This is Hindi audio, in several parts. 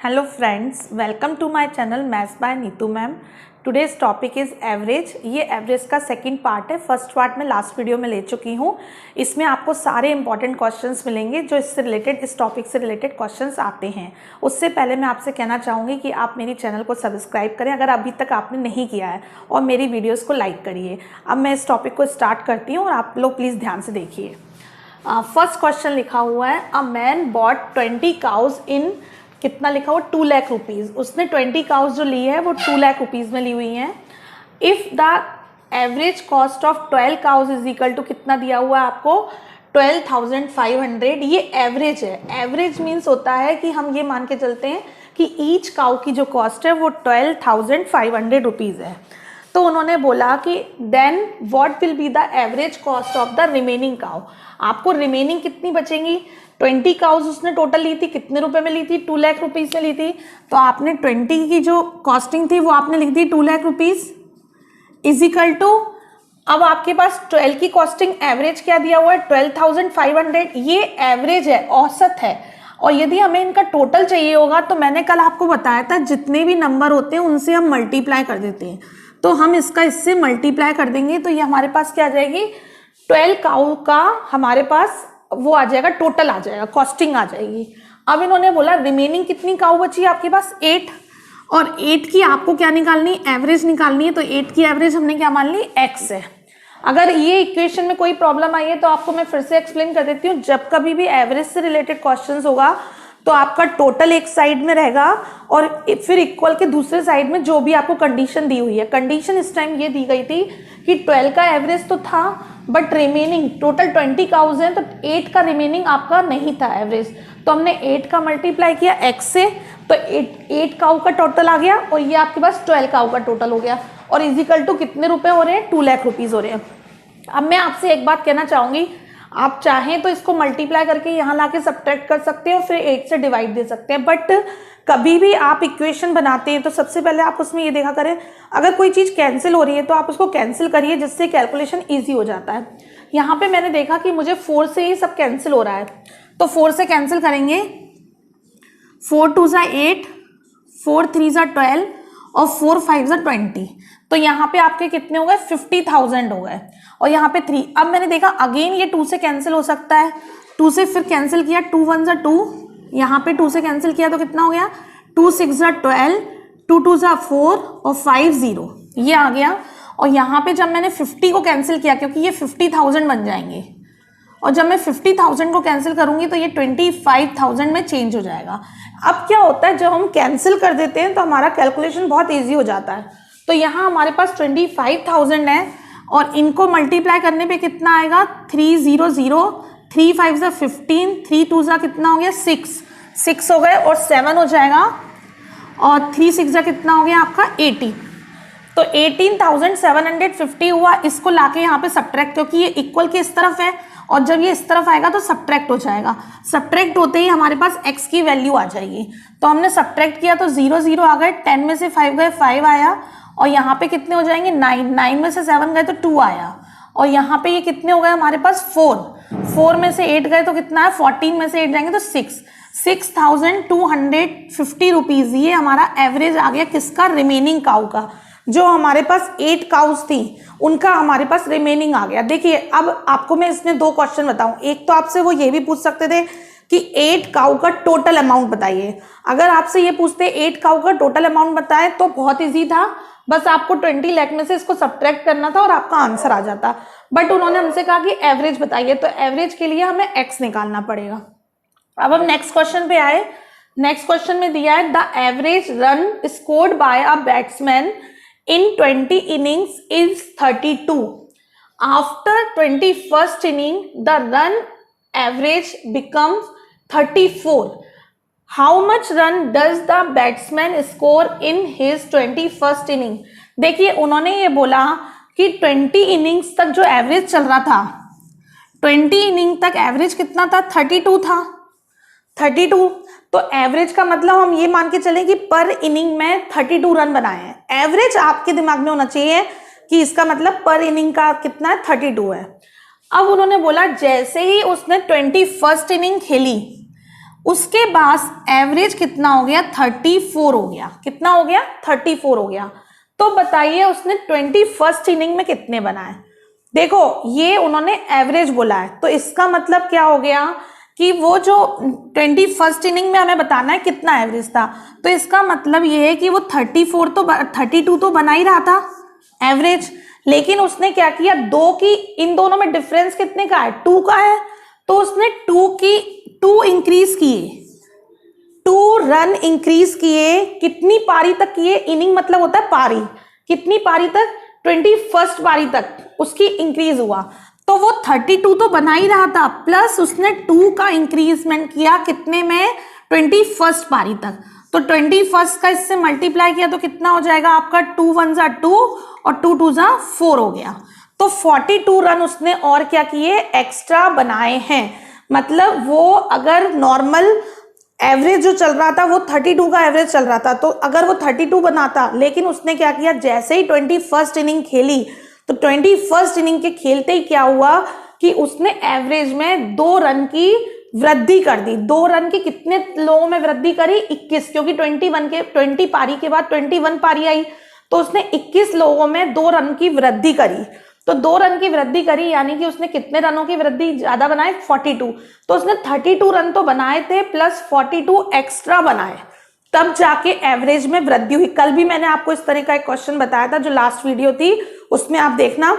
Hello friends, welcome to my channel Maths by Neetu ma'am. Today's topic is average. ये एवरेज का सेकंड पार्ट है। फर्स्ट पार्ट में लास्ट वीडियो में ले चुकी हूँ। इसमें आपको सारे इंपॉर्टेंट क्वेश्चंस मिलेंगे जो इससे रिलेटेड, इस टॉपिक से रिलेटेड क्वेश्चंस आते हैं। उससे पहले मैं आपसे कहना चाहूँगी कि आप मेरी चैनल को सब्सक्राइब करें अगर अभी तक आपने नहीं किया है, और मेरी वीडियोज़ को लाइक करिए। अब मैं इस टॉपिक को स्टार्ट करती हूँ और आप लोग प्लीज़ ध्यान से देखिए। फर्स्ट क्वेश्चन लिखा हुआ है, अ मैन बॉट 20 काउज इन, कितना लिखा हुआ, 2 लाख रुपीज़। उसने 20 काउज जो ली है वो 2 लाख रुपीज़ में ली हुई हैं। If the average cost of 12 cows is equal to, कितना दिया हुआ है आपको, 12,500। ये एवरेज है। एवरेज मीन्स होता है कि हम ये मान के चलते हैं कि ईच काउ की जो कॉस्ट है वो 12,500 रुपीज़ है। तो उन्होंने बोला कि then what will be the average cost of the remaining cow. आपको रिमेनिंग कितनी बचेंगी, 20 काउज उसने टोटल ली थी, कितने रुपए में ली थी, 2 लाख रुपीज़ में ली थी। तो आपने 20 की जो कॉस्टिंग थी वो आपने लिख दी 2 lakh rupees is equal to, अब आपके पास 12 की कॉस्टिंग एवरेज क्या दिया हुआ है, 12,500। ये एवरेज है, औसत है। और यदि हमें इनका टोटल चाहिए होगा तो मैंने कल आपको बताया था जितने भी नंबर होते हैं उनसे हम मल्टीप्लाई कर देते हैं। तो हम इसका इससे मल्टीप्लाई कर देंगे तो ये हमारे पास क्या आ जाएगी, 12 काउ का हमारे पास वो आ जाएगा, टोटल आ जाएगा, कॉस्टिंग आ जाएगी। अब इन्होंने बोला रिमेनिंग कितनी काउ बची आपके पास, 8, और 8 की आपको क्या निकालनी, एवरेज निकालनी है। तो 8 की एवरेज हमने क्या मान ली, x है। अगर ये इक्वेशन में कोई प्रॉब्लम आई है तो आपको मैं फिर से एक्सप्लेन कर देती हूँ। जब कभी भी एवरेज से रिलेटेड क्वेश्चंस होगा तो आपका टोटल एक साइड में रहेगा और फिर इक्वल के दूसरे साइड में जो भी आपको कंडीशन दी हुई है। कंडीशन इस टाइम ये दी गई थी कि 12 का एवरेज तो था बट रिमेनिंग टोटल 20 काउज हैं, तो 8 का रिमेनिंग आपका नहीं था एवरेज। तो हमने 8 का मल्टीप्लाई किया x से, तो 8 काउ का टोटल आ गया और ये आपके पास 12 काउ का टोटल हो गया। और इजिकल टू कितने रुपए हो रहे हैं, 2 लाख रुपीज़ हो रहे हैं। अब मैं आपसे एक बात कहना चाहूँगी, आप चाहें तो इसको मल्टीप्लाई करके यहाँ ला के सब्ट्रैक्ट कर सकते हो, फिर 8 से डिवाइड दे सकते हैं। बट कभी भी आप इक्वेशन बनाते हैं तो सबसे पहले आप उसमें ये देखा करें, अगर कोई चीज़ कैंसिल हो रही है तो आप उसको कैंसिल करिए, जिससे कैलकुलेशन ईजी हो जाता है। यहाँ पे मैंने देखा कि मुझे 4 से ही सब कैंसिल हो रहा है, तो 4 से कैंसिल करेंगे, 4 2 ज़ा 8, 4 3 ज़ा 12 और 4 5 ज़ा 20। तो यहाँ पे आपके कितने हो गए, 50,000 हो गए। और यहाँ पे 3, अब मैंने देखा अगेन ये 2 से कैंसिल हो सकता है, 2 से फिर कैंसिल किया, 2 1 ज़ा 2, यहाँ पे 2 से कैंसिल किया तो कितना हो गया, 2 6 ज़ा 12, 2 2 ज़ा 4 और 5 0, ये आ गया। और यहाँ पे जब मैंने 50 को कैंसिल किया, क्योंकि ये 50,000 बन जाएंगे, और जब मैं 50,000 को कैंसिल करूंगी तो ये 25,000 में चेंज हो जाएगा। अब क्या होता है, जब हम कैंसिल कर देते हैं तो हमारा कैलकुलेशन बहुत ईजी हो जाता है। तो यहाँ हमारे पास 25,000 है और इनको मल्टीप्लाई करने पे कितना आएगा, 300, 3 5 ज़ा 15, 3 2 ज़ा कितना हो गया, 6 हो गए, और 7 हो जाएगा, और 3 6 ज़ा कितना हो गया आपका 80। तो 18,750 हुआ। इसको लाके यहाँ पे सब्ट्रैक्ट, क्योंकि ये इक्वल के इस तरफ है और जब ये इस तरफ आएगा तो सब्ट्रैक्ट हो जाएगा। सब्ट्रैक्ट होते ही हमारे पास x की वैल्यू आ जाएगी। तो हमने सब्ट्रैक्ट किया तो 0 0 आ गए, 10 में से 5 गए, 5 आया, और यहाँ पे कितने हो जाएंगे, 9 में से 7 गए तो 2 आया, और यहाँ पे ये कितने हो गए हमारे पास, 4 में से 8 गए तो कितना है, 14 में से 8 जाएंगे तो 6,250 रुपीज़। ये हमारा एवरेज आ गया किसका, रिमेनिंग काउ का। जो हमारे पास 8 काउज थी उनका हमारे पास रिमेनिंग आ गया। देखिए अब आपको मैं इसमें 2 क्वेश्चन बताऊं। एक तो आपसे वो ये भी पूछ सकते थे कि 8 काउ का टोटल अमाउंट बताइए। अगर आपसे ये पूछते 8 काउ का टोटल अमाउंट बताए तो बहुत इजी था, बस आपको 20 लाख में से इसको सब्ट्रैक्ट करना था और आपका आंसर आ जाता। बट उन्होंने हमसे कहा कि एवरेज बताइए, तो एवरेज के लिए हमें एक्स निकालना पड़ेगा। अब हम नेक्स्ट क्वेश्चन पे आए। नेक्स्ट क्वेश्चन में दिया है, the average run scored by a batsman in 20 innings is 32. After 21st inning, the run average becomes 34. How much run does the batsman score in his 21st inning? देखिए उन्होंने ये बोला कि 20 innings तक जो एवरेज चल रहा था, 20 इनिंग तक एवरेज कितना था, 32 था, 32। तो एवरेज का मतलब हम ये मान के चलें कि पर इनिंग में 32 रन बनाए हैं। एवरेज आपके दिमाग में होना चाहिए कि इसका मतलब पर इनिंग का कितना है, 32 है। अब उन्होंने बोला जैसे ही उसने 21st इनिंग खेली उसके बाद एवरेज कितना हो गया, 34 हो गया। कितना हो गया, 34 हो गया। तो बताइए उसने 21st इनिंग में कितने बनाए। देखो ये उन्होंने एवरेज बोला है, तो इसका मतलब क्या हो गया कि वो जो 21st इनिंग में हमें बताना है कितना एवरेज था, तो इसका मतलब ये है कि वो 32 तो बना ही रहा था एवरेज, लेकिन उसने क्या किया, दो की इन दोनों में डिफरेंस कितने का है, 2 का है, तो उसने 2 इंक्रीज किए, 2 रन इंक्रीज किए। कितनी पारी तक किए, इनिंग मतलब होता है पारी, कितनी पारी तक, 21st पारी तक उसकी इंक्रीज हुआ। तो वो 32 तो बना ही रहा था, प्लस उसने 2 का इंक्रीजमेंट किया कितने में, 21st पारी तक। तो 21st का इससे मल्टीप्लाई किया तो कितना हो जाएगा आपका, 2 1 जा 2 और 2 2 जा 4 हो गया। तो 42 रन उसने और क्या किए, एक्स्ट्रा बनाए हैं। मतलब वो अगर नॉर्मल एवरेज जो चल रहा था वो 32 का एवरेज चल रहा था, तो अगर वो 32 बनाता, लेकिन उसने क्या किया, जैसे ही 21st इनिंग खेली, तो 21st इनिंग के खेलते ही क्या हुआ कि उसने एवरेज में 2 रन की वृद्धि कर दी। 2 रन की कितने लोगों में वृद्धि करी, 21, क्योंकि 20 पारी के बाद 21 पारी आई, तो उसने 21 लोगों में 2 रन की वृद्धि करी। तो 2 रन की वृद्धि करी, यानी कि उसने कितने रनों की वृद्धि ज्यादा बनाए, 42। तो उसने 32 रन तो बनाए थे, प्लस 42 एक्स्ट्रा बनाए, तब जाके एवरेज में वृद्धि हुई। कल भी मैंने आपको इस तरह का एक क्वेश्चन बताया था, जो लास्ट वीडियो थी उसमें आप देखना।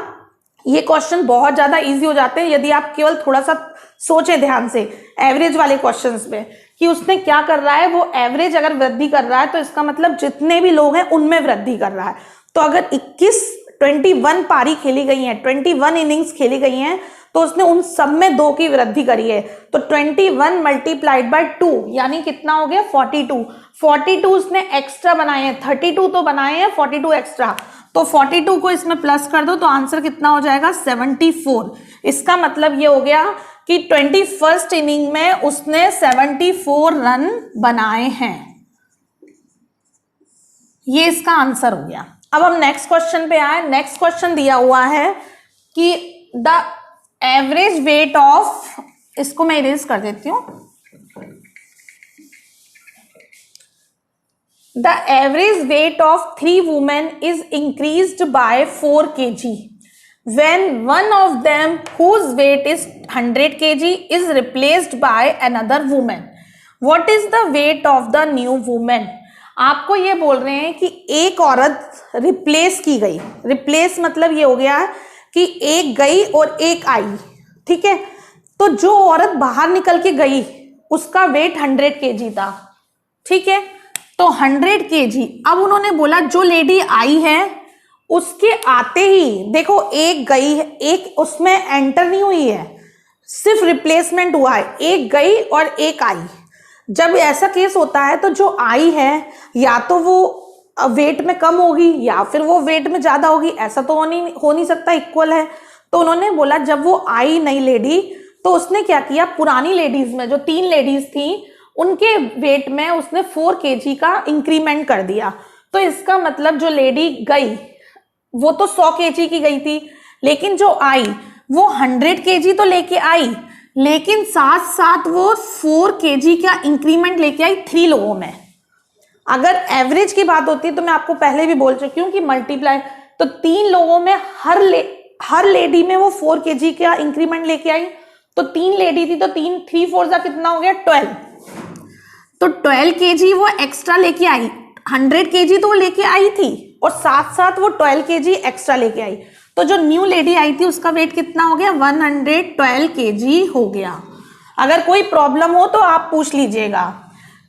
ये क्वेश्चन बहुत ज्यादा इजी हो जाते हैं यदि आप केवल थोड़ा सा सोचें ध्यान से एवरेज वाले क्वेश्चंस में, कि उसने क्या कर रहा है, वो एवरेज अगर वृद्धि कर रहा है तो इसका मतलब जितने भी लोग हैं उनमें वृद्धि कर रहा है। तो अगर 21 पारी खेली गई हैं, 21 इनिंग्स खेली गई हैं, तो उसने उन सब में 2 की वृद्धि करी है। तो 21 मल्टीप्लाइड बाय 2 यानी कितना हो गया, 42 उसने एक्स्ट्रा बनाए हैं, 32 तो बनाए हैं, 42 एक्स्ट्रा। तो 42 को इसमें प्लस कर दो तो आंसर कितना हो जाएगा, 74। इसका मतलब ये हो गया कि 21st इनिंग में उसने 74 रन बनाए हैं। ये इसका आंसर हो गया। अब हम नेक्स्ट क्वेश्चन पे आए। नेक्स्ट क्वेश्चन दिया हुआ है कि द एवरेज वेट ऑफ, इसको मैं इरेज कर देती हूं, the average weight of 3 women is increased by 4 kg when one of them whose weight is 100 kg is replaced by another woman. What is the weight of the new woman? आपको ये बोल रहे हैं कि एक औरत रिप्लेस की गई, रिप्लेस मतलब ये हो गया कि एक गई और एक आई, ठीक है। तो जो औरत बाहर निकल के गई उसका वेट 100 kg था, ठीक है, तो 100 kg। अब उन्होंने बोला जो लेडी आई है उसके आते ही, देखो एक गई है, एक उसमें एंटर नहीं हुई है, सिर्फ रिप्लेसमेंट हुआ है, एक गई और एक आई। जब ऐसा केस होता है तो जो आई है या तो वो वेट में कम होगी या फिर वो वेट में ज्यादा होगी, ऐसा तो हो नहीं सकता, इक्वल है। तो उन्होंने बोला जब वो आई नई लेडी, तो उसने क्या किया, पुरानी लेडीज में जो 3 लेडीज थी उनके वेट में उसने 4 kg का इंक्रीमेंट कर दिया। तो इसका मतलब जो लेडी गई वो तो 100 kg की गई थी, लेकिन जो आई वो 100 kg तो लेके आई, लेकिन साथ साथ वो 4 kg का इंक्रीमेंट लेके आई 3 लोगों में। अगर एवरेज की बात होती है तो मैं आपको पहले भी बोल चुकी हूँ कि मल्टीप्लाई, तो 3 लोगों में हर लेडी में वो 4 kg का इंक्रीमेंट लेके आई। तो 3 लेडी थी तो 3 4 का कितना हो गया, 12। तो 12 kg वो एक्स्ट्रा लेके आई, 100 kg तो वो लेके आई थी और साथ साथ वो 12 kg एक्स्ट्रा लेके आई। तो जो न्यू लेडी आई थी उसका वेट कितना हो गया, 112 kg हो गया। अगर कोई प्रॉब्लम हो तो आप पूछ लीजिएगा।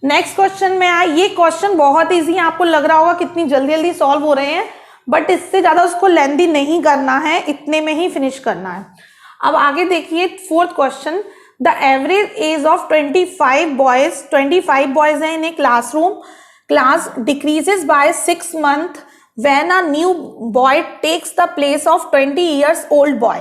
नेक्स्ट क्वेश्चन में आए। ये क्वेश्चन बहुत इजी है, आपको लग रहा होगा कितनी जल्दी जल्दी सॉल्व हो रहे हैं, बट इससे ज्यादा उसको लेंदी नहीं करना है, इतने में ही फिनिश करना है। अब आगे देखिए 4th question. The average age of 25 boys है in a classroom, class decreases by 6 months when a new boy takes the place of 20 years old boy,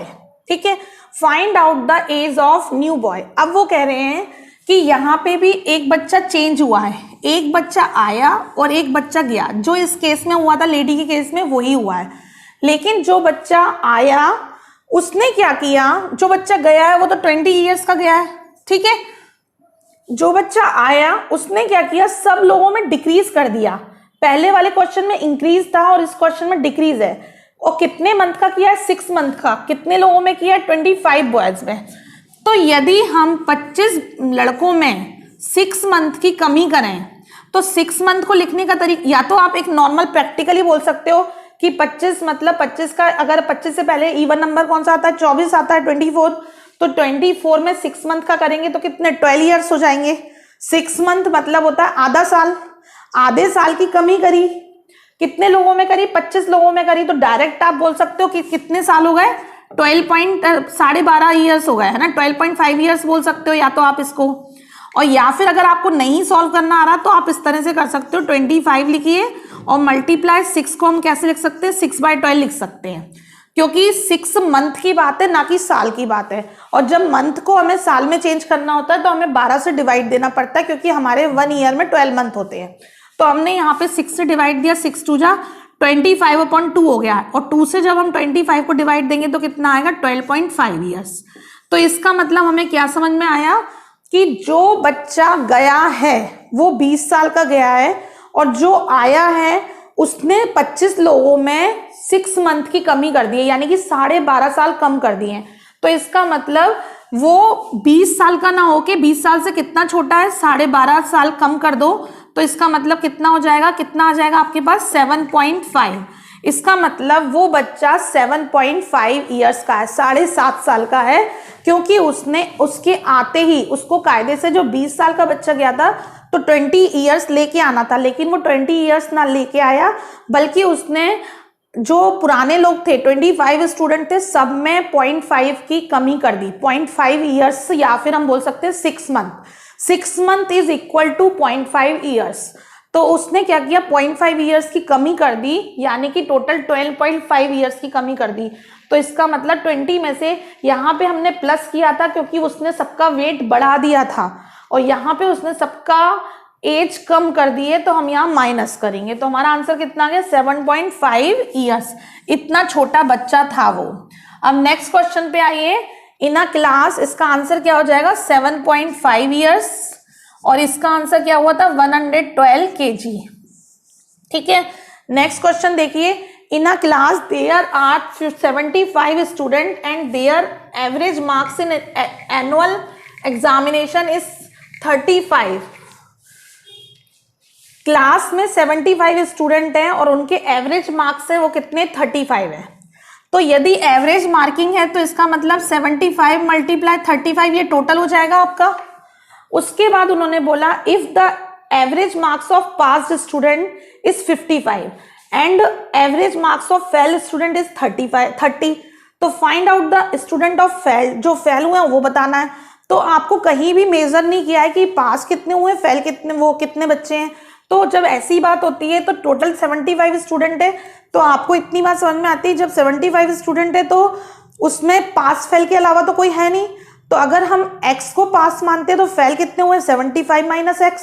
ठीक है। Find out the age of new boy. अब वो कह रहे हैं कि यहाँ पे भी एक बच्चा चेंज हुआ है, एक बच्चा आया और एक बच्चा गया। जो इस केस में हुआ था, लेडी के केस में वही हुआ है, लेकिन जो बच्चा आया उसने क्या किया, जो बच्चा गया है वो तो 20 ईयर्स का गया है, ठीक है। जो बच्चा आया उसने क्या किया, सब लोगों में डिक्रीज कर दिया। पहले वाले क्वेश्चन में इंक्रीज था और इस क्वेश्चन में डिक्रीज है। और कितने मंथ का किया है, 6 मंथ का। कितने लोगों में किया है, 25 बॉयज में। तो यदि हम 25 लड़कों में 6 मंथ की कमी करें तो 6 मंथ को लिखने का तरीका, या तो आप एक नॉर्मल प्रैक्टिकली बोल सकते हो कि 25 मतलब 25 का, अगर 25 से पहले इवन नंबर कौन सा आता है, 24 आता है, 24, तो 24 में 6 मंथ का करेंगे तो कितने, 12 ईयर्स हो जाएंगे। 6 मंथ मतलब होता है आधा साल। आधे साल की कमी करी, कितने लोगों में करी, 25 लोगों में करी, तो डायरेक्ट आप बोल सकते हो कि कितने साल हो गए, 12.12 ईयर्स हो गए, है ना। 12.5 ईयर्स बोल सकते हो या तो आप इसको। और या फिर अगर आपको नहीं सॉल्व करना आ रहा तो आप इस तरह से कर सकते हो, 25 लिखिए और मल्टीप्लाई 6 को हम कैसे लिख सकते हैं, 6/12 लिख सकते हैं, क्योंकि 6 मंथ की बात है ना कि साल की बात है। और जब मंथ को हमें साल में चेंज करना होता है तो हमें 12 से डिवाइड देना पड़ता है, क्योंकि हमारे 1 ईयर में 12 मंथ होते हैं। तो हमने यहाँ पे 6 से डिवाइड दिया, 6 2 जा 25/2 हो गया, और 2 से जब हम 25 को डिवाइड देंगे तो कितना आएगा, 12.5 ईयर्स। तो इसका मतलब हमें क्या समझ में आया कि जो बच्चा गया है वो 20 साल का गया है, और जो आया है उसने 25 लोगों में 6 मंथ की कमी कर दी है, यानी कि 12.5 साल कम कर दिए हैं। तो इसका मतलब वो 20 साल का ना होके 20 साल से कितना छोटा है, 12.5 साल कम कर दो, तो इसका मतलब कितना हो जाएगा, कितना आ जाएगा आपके पास, 7.5। इसका मतलब वो बच्चा 7.5 ईयर्स का है, 7.5 साल का है, क्योंकि उसने उसके आते ही उसको कायदे से, जो 20 साल का बच्चा गया था तो 20 ईयर्स लेके आना था, लेकिन वो 20 ईयर्स ना लेके आया, बल्कि उसने जो पुराने लोग थे 25 स्टूडेंट थे, सब में 0.5 की कमी कर दी, 0.5 ईयर्स, या फिर हम बोल सकते हैं 6 month. 6 month is equal to 0.5 years. तो उसने क्या किया, 0.5 ईयर्स की कमी कर दी, यानी कि टोटल 12.5 ईयर्स की कमी कर दी। तो इसका मतलब 20 में से यहाँ पे हमने प्लस किया था क्योंकि उसने सबका वेट बढ़ा दिया था, और यहाँ पे उसने सबका एज कम कर दी है, तो हम यहाँ माइनस करेंगे। तो हमारा आंसर कितना आ गया, 7.5 ईयर्स। इतना छोटा बच्चा था वो। अब नेक्स्ट क्वेश्चन पे आइए, इन अ क्लास, इसका आंसर क्या हो जाएगा, 7.5 ईयर्स, और इसका आंसर क्या हुआ था, 112 kg। ठीक है, नेक्स्ट क्वेश्चन देखिए, in a class there are 75 student and their average marks in annual examination is 35। Class में 75 स्टूडेंट हैं और उनके एवरेज मार्क्स है वो कितने, 35 है। तो यदि एवरेज मार्किंग है तो इसका मतलब 75 मल्टीप्लाई 35, ये टोटल हो जाएगा आपका। उसके बाद उन्होंने बोला if the average marks of passed student is 55 and average marks of fail student is 30, तो find out the student of fail, जो फेल हुए हैं वो बताना है। तो आपको कहीं भी मेजर नहीं किया है कि पास कितने हुए, फेल कितने, वो कितने बच्चे हैं। तो जब ऐसी बात होती है तो टोटल 75 स्टूडेंट है, तो आपको इतनी बात समझ में आती है, जब 75 स्टूडेंट है तो उसमें पास फेल के अलावा तो कोई है नहीं। तो अगर हम x को पास मानते हैं तो फेल कितने हुए, 75 माइनस x।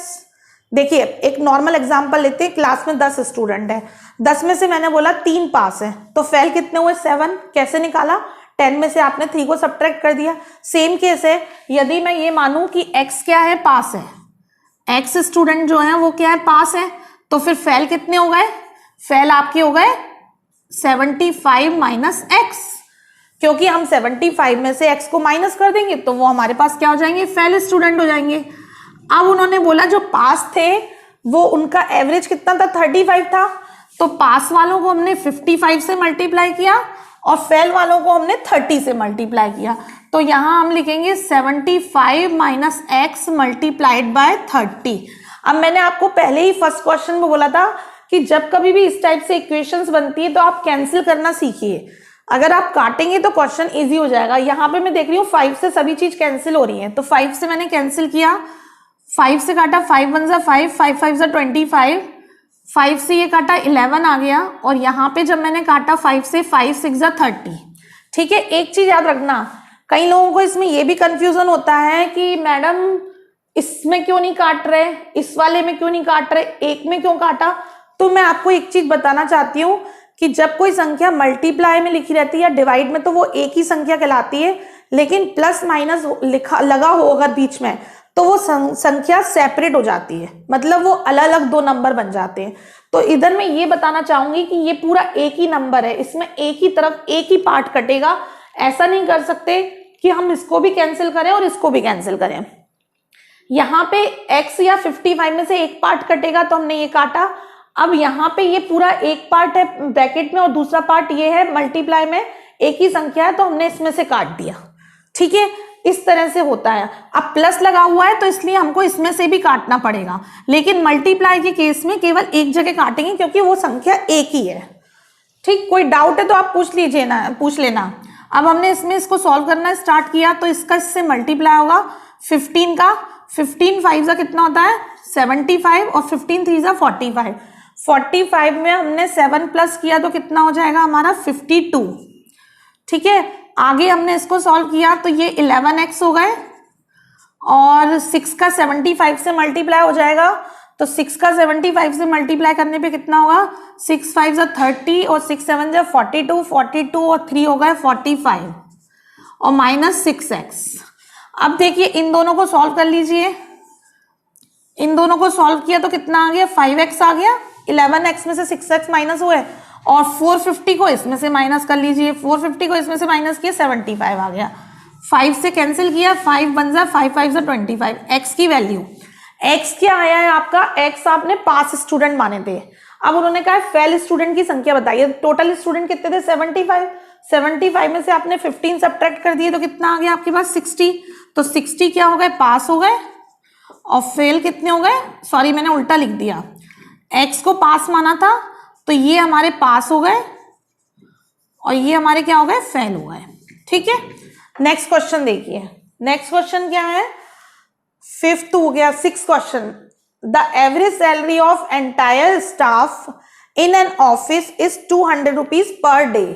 देखिए एक नॉर्मल एग्जांपल लेते हैं, क्लास में 10 स्टूडेंट है, 10 में से मैंने बोला 3 पास है, तो फेल कितने हुए, 7। कैसे निकाला, 10 में से आपने 3 को सब्ट्रैक्ट कर दिया। सेम केस है, यदि मैं ये मानूं कि x क्या है, पास है, x स्टूडेंट जो है वो क्या है, पास है, तो फिर फेल कितने हो गए, फेल आपके हो गए 75 माइनस x, क्योंकि हम 75 में से x को माइनस कर देंगे तो वो हमारे पास क्या हो जाएंगे, फेल स्टूडेंट हो जाएंगे। अब उन्होंने बोला जो पास थे वो उनका एवरेज कितना था, 35 था, तो पास वालों को हमने 55 से मल्टीप्लाई किया और फेल वालों को हमने 30 से मल्टीप्लाई किया। तो यहां हम लिखेंगे 75 माइनस एक्स मल्टीप्लाइड बाय 30। अब मैंने आपको पहले ही फर्स्ट क्वेश्चन में बोला था कि जब कभी भी इस टाइप से इक्वेशंस बनती है तो आप कैंसिल करना सीखिए। अगर आप काटेंगे तो क्वेश्चन इजी हो जाएगा। यहाँ पे मैं देख रही हूँ 5 से सभी चीज कैंसिल हो रही है, तो 5 से मैंने कैंसिल किया, 5 से काटा, 5 1 ज़ा 5, 5 5 ज़ा 25, 5 से ये काटा 11 आ गया, और यहाँ पे जब मैंने काटा 5 से, 5 6 ज़ा 30। ठीक है, एक चीज याद रखना, कई लोगों को इसमें ये भी कंफ्यूजन होता है कि मैडम इसमें क्यों नहीं काट रहे, इस वाले में क्यों नहीं काट रहे, एक में क्यों काटा। तो मैं आपको एक चीज बताना चाहती हूँ कि जब कोई संख्या मल्टीप्लाई में लिखी रहती है या डिवाइड में तो वो एक ही संख्या कहलाती है, लेकिन प्लस माइनस लिखा लगा हो अगर बीच में तो वो संख्या सेपरेट हो जाती है, मतलब वो अलग अलग दो नंबर बन जाते हैं। तो इधर मैं ये बताना चाहूंगी कि ये पूरा एक ही नंबर है, इसमें एक ही तरफ एक ही पार्ट कटेगा। ऐसा नहीं कर सकते कि हम इसको भी कैंसिल करें और इसको भी कैंसिल करें। यहाँ पे x या 55 में से एक पार्ट कटेगा तो हमने ये काटा। अब यहाँ पे ये पूरा एक पार्ट है ब्रैकेट में और दूसरा पार्ट ये है मल्टीप्लाई में, एक ही संख्या है तो हमने इसमें से काट दिया। ठीक है, इस तरह से होता है। अब प्लस लगा हुआ है तो इसलिए हमको इसमें से भी काटना पड़ेगा, लेकिन मल्टीप्लाई के केस में केवल एक जगह काटेंगे क्योंकि वो संख्या एक ही है। ठीक, कोई डाउट है तो आप पूछ लेना। अब हमने इसमें इसको सॉल्व करना स्टार्ट किया तो इसका इससे मल्टीप्लाई होगा 15 का, 15 5 का कितना होता है 75 और 15 3 जा 45। 45 में हमने 7 प्लस किया तो कितना हो जाएगा हमारा 52। ठीक है, आगे हमने इसको सॉल्व किया तो ये 11x हो गए और 6 का 75 से मल्टीप्लाई हो जाएगा तो 6 का 75 से मल्टीप्लाई करने पे कितना होगा 6 5 जा 30 और 6 7 जा 42, 42 और 3 हो गए 45 और माइनस 6x। अब देखिए इन दोनों को सॉल्व कर लीजिए, इन दोनों को सॉल्व किया तो कितना आ गया 5x आ गया, 11x में से 6x माइनस हुए और 450 को इसमें से माइनस कर लीजिए, 450 को इसमें से माइनस किया 75 आ गया। 5 से कैंसिल किया, 5 बन जा 5 5 जा 25। x की वैल्यू x क्या आया है आपका, x आपने पास स्टूडेंट माने थे। अब उन्होंने कहा फेल स्टूडेंट की संख्या बताइए। टोटल स्टूडेंट कितने थे 75, 75 में से आपने 15 सब्ट्रैक्ट कर दिए तो कितना आ गया आपके पास 60। तो 60 क्या हो गए पास हो गए और फेल कितने हो गए, सॉरी मैंने उल्टा लिख दिया, x को पास माना था तो ये हमारे पास हो गए और ये हमारे क्या हो गए फेल हो गए। ठीक है, नेक्स्ट क्वेश्चन देखिए। नेक्स्ट क्वेश्चन क्या है, 5th हो गया। 6th question, the average salary of entire staff in an office is 200 rupees per day.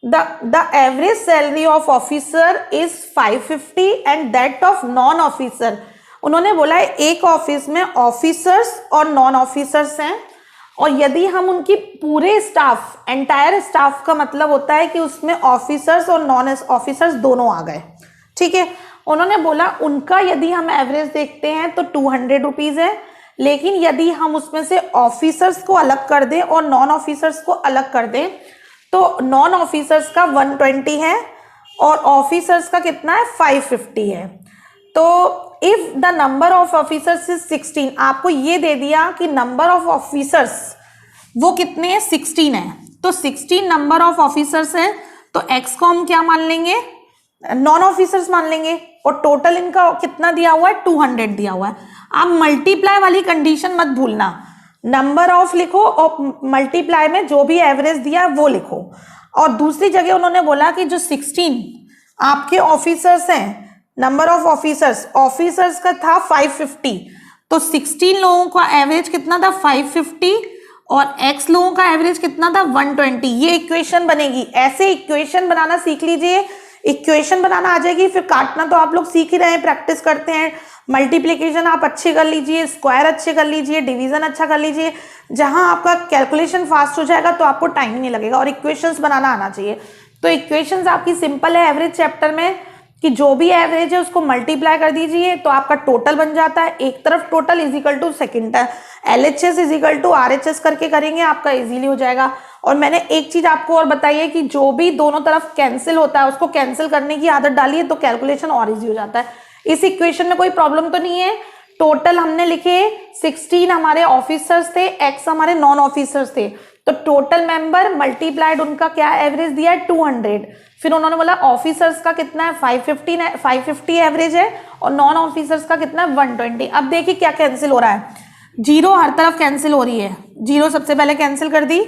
The average salary of officer is 550 and that of non officer। उन्होंने बोला है एक ऑफिस में ऑफिसर्स और नॉन ऑफिसर्स हैं और यदि हम उनकी पूरे स्टाफ एंटायर स्टाफ का मतलब होता है कि उसमें ऑफिसर्स और नॉन ऑफिसर्स दोनों आ गए। ठीक है, उन्होंने बोला उनका यदि हम एवरेज देखते हैं तो 200 रुपीज है, लेकिन यदि हम उसमें से ऑफिसर्स को अलग कर दें और नॉन ऑफिसर्स को अलग कर दें तो नॉन ऑफिसर्स का 120 है और ऑफिसर्स का कितना है 550 है। तो if the number of officers is 16, आपको ये दे दिया कि नंबर ऑफ ऑफिसर्स वो कितने हैं 16 है, तो 16 नंबर ऑफ ऑफिसर्स है तो x को हम क्या मान लेंगे नॉन ऑफिसर्स मान लेंगे और टोटल इनका कितना दिया हुआ है 200 दिया हुआ है। आप मल्टीप्लाई वाली कंडीशन मत भूलना, नंबर ऑफ लिखो और मल्टीप्लाई में जो भी एवरेज दिया वो लिखो। और दूसरी जगह उन्होंने बोला कि जो 16 आपके ऑफिसर्स हैं, नंबर ऑफ ऑफिसर्स का था 550, तो 16 लोगों का एवरेज कितना था 550 और x लोगों का एवरेज कितना था 120। ये इक्वेशन बनेगी, ऐसे इक्वेशन बनाना सीख लीजिए, इक्वेशन बनाना आ जाएगी, फिर काटना तो आप लोग सीख ही रहे हैं, प्रैक्टिस करते हैं। मल्टीप्लिकेशन आप अच्छे कर लीजिए, स्क्वायर अच्छे कर लीजिए, डिवीजन अच्छा कर लीजिए, जहां आपका कैलकुलेशन फास्ट हो जाएगा तो आपको टाइम नहीं लगेगा और इक्वेशंस बनाना आना चाहिए। तो इक्वेशंस आपकी सिंपल है एवरेज चैप्टर में कि जो भी एवरेज है उसको मल्टीप्लाई कर दीजिए तो आपका टोटल बन जाता है। एक तरफ total is equal to second LHS is equal to RHS करके करेंगे, आपका इजीली हो जाएगा। और मैंने एक चीज आपको और बताई है कि जो भी दोनों तरफ कैंसिल होता है उसको कैंसिल करने की आदत डालिए तो कैलकुलेशन और इजी हो जाता है। इस इक्वेशन में कोई प्रॉब्लम तो नहीं है। टोटल हमने लिखे 16 हमारे ऑफिसर्स थे, x हमारे नॉन ऑफिसर्स थे, तो टोटल मेंबर मल्टीप्लाइड उनका क्या एवरेज दिया है 200। फिर उन्होंने बोला ऑफिसर्स का कितना है 550 एवरेज है और नॉन ऑफिसर्स का कितना है 120। अब देखिए क्या कैंसिल हो रहा है, जीरो हर तरफ कैंसिल हो रही है, जीरो सबसे पहले कैंसिल कर दी।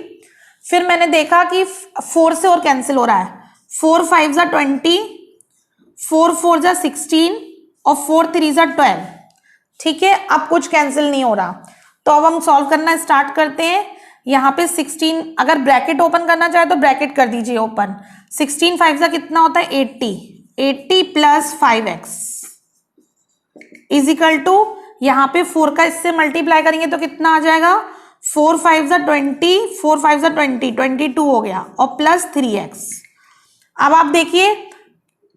फिर मैंने देखा कि 4 से और कैंसिल हो रहा है, 4 5 जा 20, 4 4 जा 16 और 4 3 जा 12। ठीक है, अब कुछ कैंसिल नहीं हो रहा तो अब हम सॉल्व करना स्टार्ट करते हैं। यहाँ पे 16 अगर ब्रैकेट ओपन करना चाहे तो ब्रैकेट कर दीजिए ओपन। 16 5 का कितना होता है 80 plus 5x is equal to, यहाँ पे 4 का इससे मल्टीप्लाई करेंगे तो कितना आ जाएगा 4 5 जा 20, 4 5 जा 20, 22 हो गया और प्लस 3x। अब आप देखिए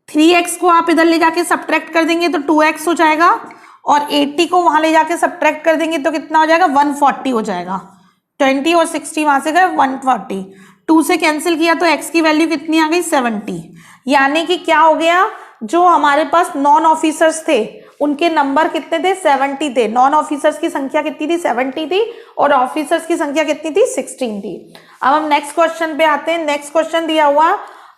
3x को आप इधर ले जाके सब्ट्रैक्ट कर देंगे तो 2x हो जाएगा और 80 को वहां ले जाके सब्ट्रैक्ट कर देंगे तो कितना हो जाएगा 140 हो जाएगा। 20 और 60 वहां से गए 140, 2 से कैंसिल किया तो x की वैल्यू कितनी आ गई 70। यानी कि क्या हो गया, जो हमारे पास नॉन ऑफिसर्स थे उनके नंबर कितने थे 70 थे। नॉन ऑफिसर्स की संख्या कितनी थी 70 थी और ऑफिसर्स की संख्या कितनी थी 16 थी। अब हम नेक्स्ट क्वेश्चन पे आते हैं। नेक्स्ट क्वेश्चन दिया हुआ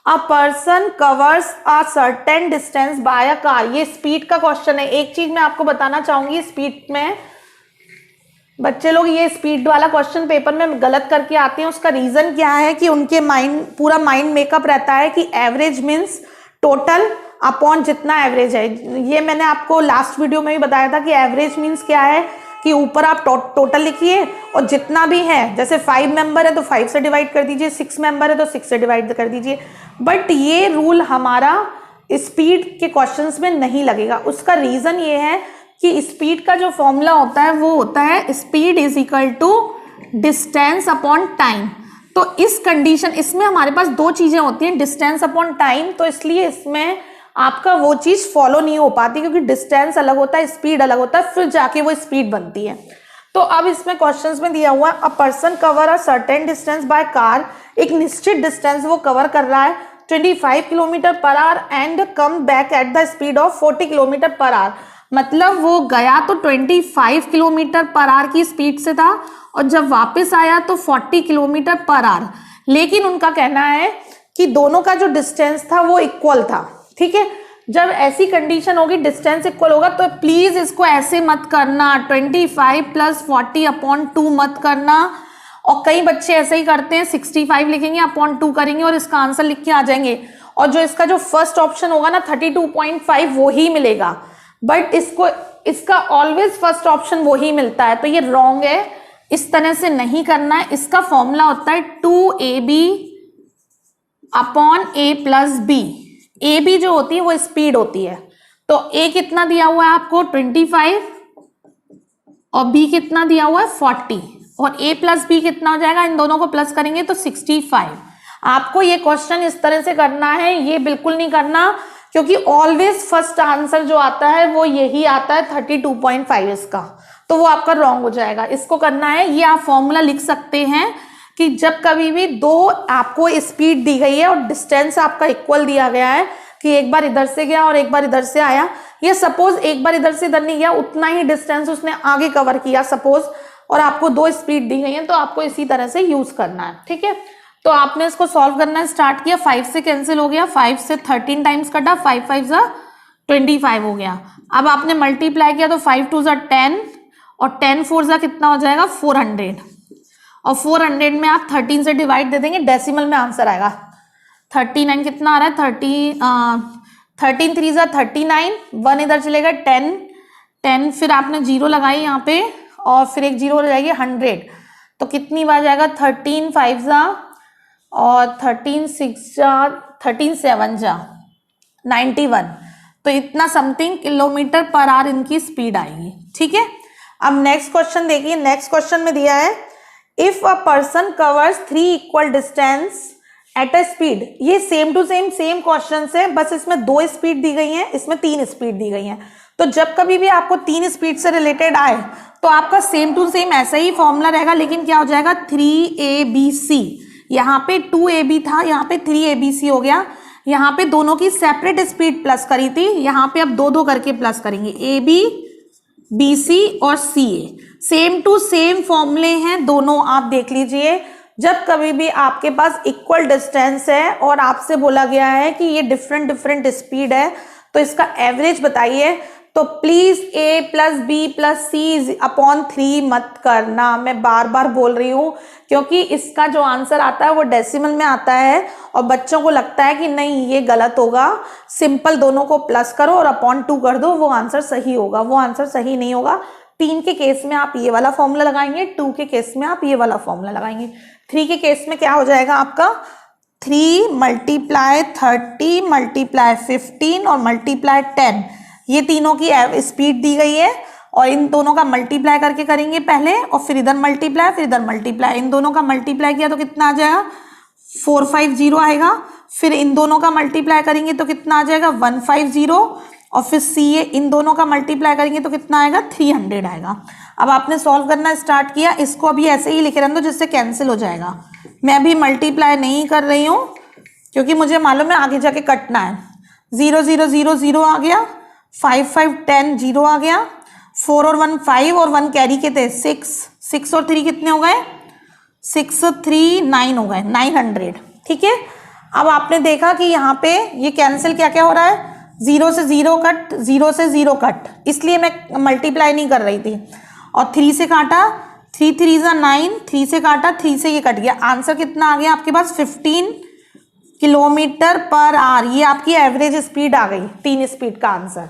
a person covers a certain distance by a car. ये स्पीड का क्वेश्चन है। एक चीज मैं आपको बताना चाहूंगी, स्पीड में बच्चे लोग ये स्पीड वाला क्वेश्चन पेपर में गलत करके आते हैं। उसका रीजन क्या है कि उनके माइंड पूरा माइंड मेकअप रहता है कि एवरेज मीन्स टोटल अपॉन जितना एवरेज है। ये मैंने आपको लास्ट वीडियो में भी बताया था कि एवरेज मीन्स क्या है कि ऊपर आप टोटल लिखिए और जितना भी है, जैसे 5 मेंबर है तो 5 से डिवाइड कर दीजिए, 6 मेंबर है तो 6 से डिवाइड कर दीजिए। बट ये रूल हमारा स्पीड के क्वेश्चंस में नहीं लगेगा। उसका रीजन ये है कि स्पीड का जो फॉर्मूला होता है वो होता है speed is equal to distance upon time. तो इस कंडीशन इसमें हमारे पास दो चीजें होती हैं, डिस्टेंस अपॉन टाइम, तो इसलिए इसमें आपका वो चीज फॉलो नहीं हो पाती क्योंकि डिस्टेंस अलग होता है, स्पीड अलग होता है, फिर जाके वो स्पीड बनती है। तो अब इसमें क्वेश्चंस में दिया हुआ a person cover a certain distance by car, एक निश्चित डिस्टेंस वो कवर कर रहा है 25 kilometre per hour and come back at the speed of 40 kilometre per hour. मतलब वो गया तो 25 किलोमीटर पर आवर की स्पीड से था और जब वापस आया तो 40 किलोमीटर पर आवर। लेकिन उनका कहना है कि दोनों का जो डिस्टेंस था वो इक्वल था। ठीक है, जब ऐसी कंडीशन होगी डिस्टेंस इक्वल होगा तो प्लीज इसको ऐसे मत करना, 25 + 40 अपॉन 2 मत करना। और कई बच्चे ऐसे ही करते हैं, 65 लिखेंगे अपॉन 2 करेंगे और इसका आंसर लिख के आ जाएंगे और जो इसका जो फर्स्ट ऑप्शन होगा ना 32.5 वो ही मिलेगा। बट इसका ऑलवेज फर्स्ट ऑप्शन वो ही मिलता है, तो ये रॉन्ग है। इस तरह से नहीं करना है। इसका फॉर्मूला होता है 2ab upon a + b। ab जो होती है वो स्पीड होती है। तो a कितना दिया हुआ है आपको 25 और b कितना दिया हुआ है 40 और a + b कितना हो जाएगा, इन दोनों को प्लस करेंगे तो 65। आपको ये क्वेश्चन इस तरह से करना है, ये बिल्कुल नहीं करना क्योंकि ऑलवेज फर्स्ट आंसर जो आता है वो यही आता है 32.5 इसका, तो वो आपका रॉन्ग हो जाएगा। इसको करना है, ये आप फॉर्मूला लिख सकते हैं कि जब कभी भी दो आपको स्पीड दी गई है और डिस्टेंस आपका इक्वल दिया गया है कि एक बार इधर से गया और एक बार इधर से आया, या सपोज एक बार इधर से इधर नहीं गया, उतना ही डिस्टेंस उसने आगे कवर किया सपोज, और आपको दो स्पीड दी गई है, तो आपको इसी तरह से यूज करना है। ठीक है, तो आपने इसको सॉल्व करना स्टार्ट किया, 5 से कैंसिल हो गया, 5 से 13 टाइम्स कटा, 5 5 = 25 हो गया। अब आपने मल्टीप्लाई किया तो 5 2 = 10 और 10 4 = कितना हो जाएगा 400 और 400 में आप 13 से डिवाइड दे देंगे, डेसिमल में आंसर आएगा 39। कितना आ रहा है 13 3 = 39, 1 इधर चलेगा 10, फिर आपने 0 लगाई यहाँ पे और फिर एक 0 हो जाएगी 100, तो कितनी बार जाएगा 13 5 और 13 6 13 7 91, तो इतना समथिंग किलोमीटर पर आवर इनकी स्पीड आएगी। ठीक है, अब नेक्स्ट क्वेश्चन देखिए। नेक्स्ट क्वेश्चन में दिया है if a person covers 3 equal distance at a speed. ये सेम टू सेम क्वेश्चन है, बस इसमें 2 स्पीड दी गई है, इसमें 3 स्पीड दी गई है। तो जब कभी भी आपको 3 स्पीड से रिलेटेड आए तो आपका सेम टू सेम ऐसा ही फॉर्मूला रहेगा, लेकिन क्या हो जाएगा 3abc। यहाँ पे 2ab था, यहाँ पे 3abc हो गया। यहाँ पे दोनों की सेपरेट स्पीड प्लस करी थी, यहाँ पे अब 2 करके प्लस करेंगे, ab bc और ca। सेम टू सेम फॉर्मूले हैं दोनों, आप देख लीजिए। जब कभी भी आपके पास इक्वल डिस्टेंस है और आपसे बोला गया है कि ये डिफरेंट स्पीड है तो इसका एवरेज बताइए, तो please a + b + c upon 3 मत करना। मैं बार बार बोल रही हूँ क्योंकि इसका जो आंसर आता है वो डेसिमल में आता है और बच्चों को लगता है कि नहीं ये गलत होगा, सिंपल दोनों को प्लस करो और अपॉन 2 कर दो, वो आंसर सही होगा। वो आंसर सही नहीं होगा। 3 के केस में आप ये वाला फॉर्मूला लगाएंगे, 2 के केस में आप ये वाला फॉर्मूला लगाएंगे। 3 के केस में क्या हो जाएगा आपका 3 × 30 × 15 और × 10, ये तीनों की स्पीड दी गई है और इन दोनों का मल्टीप्लाई करके करेंगे पहले और फिर इधर मल्टीप्लाई, फिर इधर मल्टीप्लाई। इन दोनों का मल्टीप्लाई किया तो कितना आ जाएगा 450 आएगा, फिर इन दोनों का मल्टीप्लाई करेंगे तो कितना आ जाएगा 150 और फिर सी ए, इन दोनों का मल्टीप्लाई करेंगे तो कितना आएगा 300 आएगा। अब आपने सॉल्व करना स्टार्ट किया, इसको अभी ऐसे ही लिखे रहने दो जिससे कैंसिल हो जाएगा। मैं अभी मल्टीप्लाई नहीं कर रही हूँ क्योंकि मुझे मालूम है आगे जाके कटना है। 0 0 0 0 आ गया, 5 5 10 0 आ गया, 4 और 1 5 और 1 कैरी के थे 6, 6 और 3 कितने हो गए 6 3 9 हो गए 900। ठीक है, अब आपने देखा कि यहाँ पे ये कैंसिल क्या क्या हो रहा है, 0 से 0 कट, 0 से 0 कट, इसलिए मैं मल्टीप्लाई नहीं कर रही थी। और 3 से काटा, 3 3 ज़ा 9, 3 से काटा, 3 से ये कट गया। आंसर कितना आ गया आपके पास 15 किलोमीटर पर आवर। ये आपकी एवरेज स्पीड आ गई, 3 स्पीड का आंसर।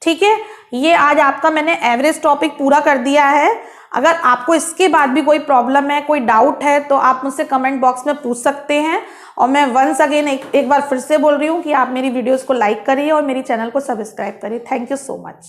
ठीक है, ये आज आपका मैंने एवरेज टॉपिक पूरा कर दिया है। अगर आपको इसके बाद भी कोई प्रॉब्लम है, कोई डाउट है, तो आप मुझसे कमेंट बॉक्स में पूछ सकते हैं। और मैं वंस अगेन एक बार फिर से बोल रही हूँ कि आप मेरी वीडियोस को लाइक करिए और मेरी चैनल को सब्सक्राइब करिए। Thank you so much.